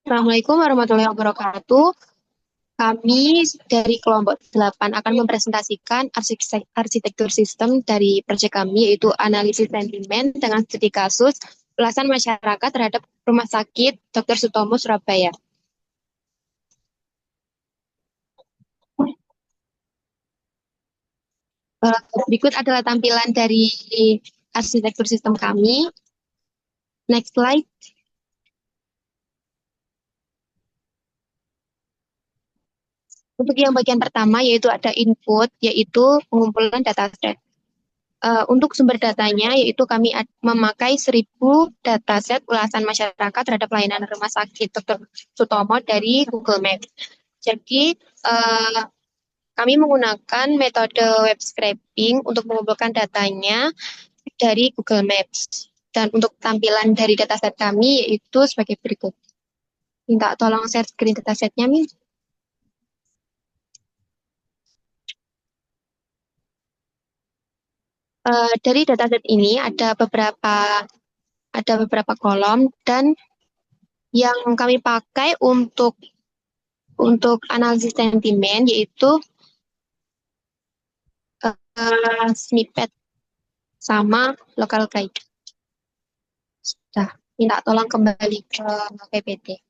Assalamualaikum warahmatullahi wabarakatuh. Kami dari kelompok 8 akan mempresentasikan arsitektur sistem dari proyek kami, yaitu analisis sentimen dengan studi kasus ulasan masyarakat terhadap Rumah Sakit Dr. Sutomo Surabaya. Berikut adalah tampilan dari arsitektur sistem kami. Next slide. Untuk yang bagian pertama yaitu ada input, yaitu pengumpulan dataset. Untuk sumber datanya, yaitu kami memakai 1.000 dataset ulasan masyarakat terhadap pelayanan Rumah Sakit Dr. Sutomo dari Google Maps. Jadi, kami menggunakan metode web scraping untuk mengumpulkan datanya dari Google Maps. Dan untuk tampilan dari dataset kami yaitu sebagai berikut. Minta tolong share screen datasetnya, Mi. Dari dataset ini ada beberapa kolom, dan yang kami pakai untuk analisis sentimen yaitu snippet sama local guide. Sudah, minta tolong kembali ke PPT.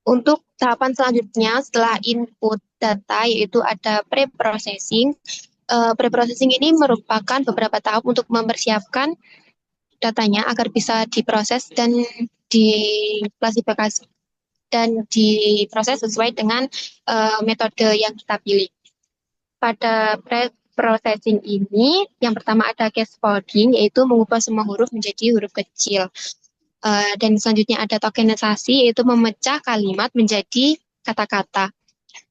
Untuk tahapan selanjutnya setelah input data yaitu ada pre-processing. Pre-processing ini merupakan beberapa tahap untuk mempersiapkan datanya agar bisa diproses dan diklasifikasi dan diproses sesuai dengan metode yang kita pilih. Pada pre-processing ini, yang pertama ada scaffolding, yaitu mengubah semua huruf menjadi huruf kecil. Dan selanjutnya ada tokenisasi, yaitu memecah kalimat menjadi kata-kata.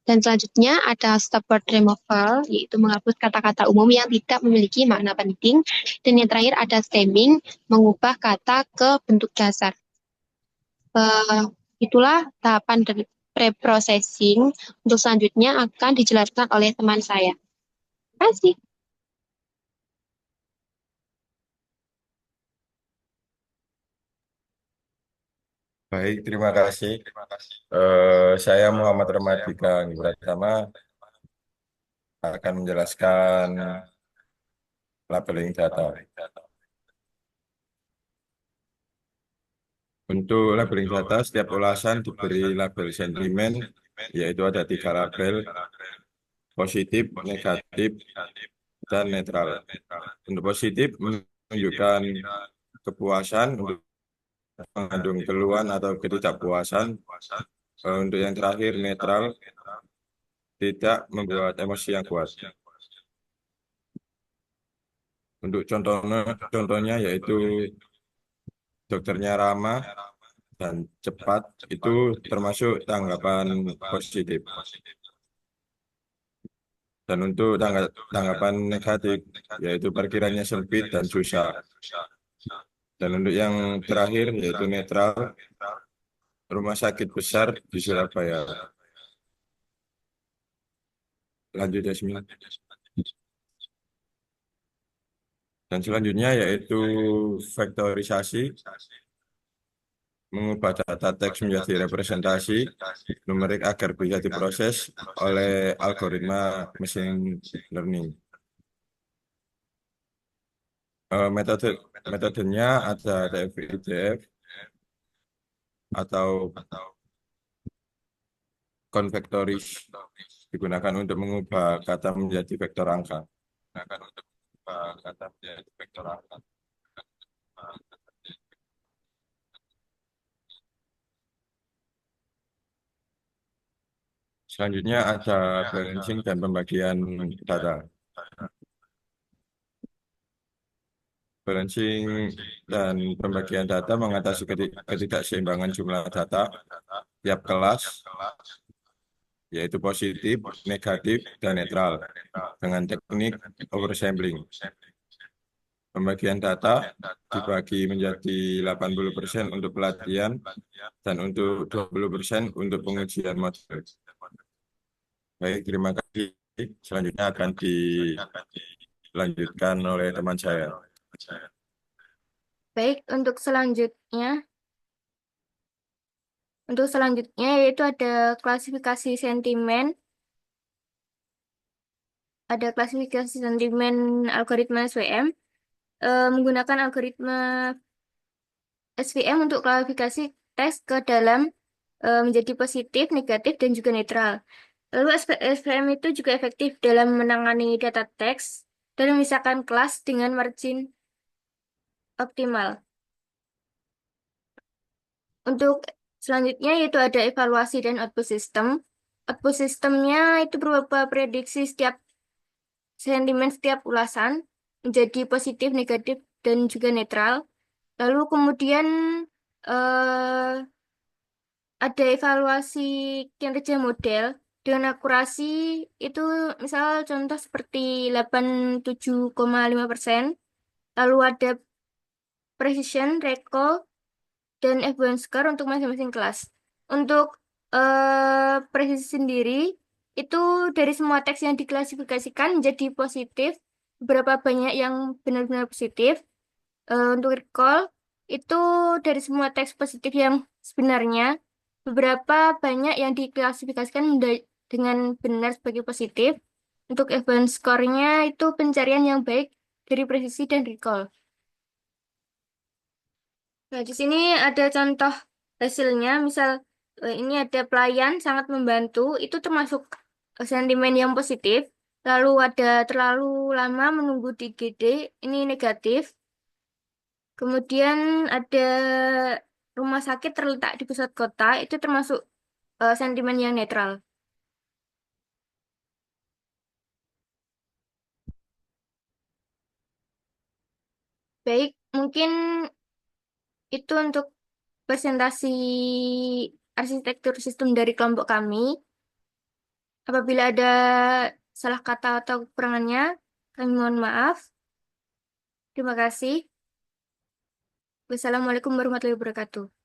Dan selanjutnya ada stopword removal, yaitu menghapus kata-kata umum yang tidak memiliki makna penting. Dan yang terakhir ada stemming, mengubah kata ke bentuk dasar. Itulah tahapan dari pre-processing. Untuk selanjutnya akan dijelaskan oleh teman saya. Terima kasih. Baik, terima kasih. Saya Muhammad Ramadika Pratama akan menjelaskan labeling data. Untuk labeling data, setiap ulasan diberi label sentimen, yaitu ada 3 label, positif, negatif, dan netral. Untuk positif menunjukkan kepuasan, untuk mengandung keluhan atau ketidakpuasan. Untuk yang terakhir netral, tidak membuat emosi yang kuat. Untuk contohnya yaitu dokternya ramah dan cepat, itu termasuk tanggapan positif. Dan untuk tanggapan negatif yaitu parkirannya sempit dan susah. Dan untuk yang terakhir yaitu netral, rumah sakit besar di Surabaya. Lanjut Yasmin. Dan selanjutnya yaitu vektorisasi, mengubah data teks menjadi representasi numerik agar bisa diproses oleh algoritma machine learning. Metodenya ada DF atau konvektoris, digunakan untuk mengubah kata menjadi vektor angka. Selanjutnya ada balancing dan pembagian data. Balancing dan pembagian data mengatasi ketidakseimbangan jumlah data tiap kelas, yaitu positif, negatif, dan netral, dengan teknik oversampling. Pembagian data dibagi menjadi 80% untuk pelatihan dan untuk 20% untuk pengujian model. Baik, terima kasih. Selanjutnya akan dilanjutkan oleh teman saya. Baik, untuk selanjutnya yaitu ada klasifikasi sentimen algoritma SVM, menggunakan algoritma SVM untuk klasifikasi tes ke dalam menjadi positif, negatif, dan juga netral. Lalu SVM itu juga efektif dalam menangani data teks dan memisahkan kelas dengan margin optimal. Untuk selanjutnya yaitu ada evaluasi dan output system. Output sistemnya itu berupa prediksi sentimen setiap ulasan menjadi positif, negatif, dan juga netral. Lalu kemudian eh, ada evaluasi kinerja model dengan akurasi itu misal contoh seperti 87,5%. Lalu ada precision, recall, dan F1 score untuk masing-masing kelas. Untuk presisi sendiri, itu dari semua teks yang diklasifikasikan menjadi positif, beberapa banyak yang benar-benar positif. Untuk recall, itu dari semua teks positif yang sebenarnya, beberapa banyak yang diklasifikasikan dengan benar sebagai positif. Untuk F1 score-nya itu pencarian yang baik dari presisi dan recall. Nah, di sini ada contoh hasilnya, misal ini ada pelayan sangat membantu, itu termasuk sentimen yang positif. Lalu ada terlalu lama menunggu di GD, ini negatif. Kemudian ada rumah sakit terletak di pusat kota, itu termasuk sentimen yang netral. Baik, mungkin itu untuk presentasi arsitektur sistem dari kelompok kami. Apabila ada salah kata atau kekurangannya, kami mohon maaf. Terima kasih. Wassalamualaikum warahmatullahi wabarakatuh.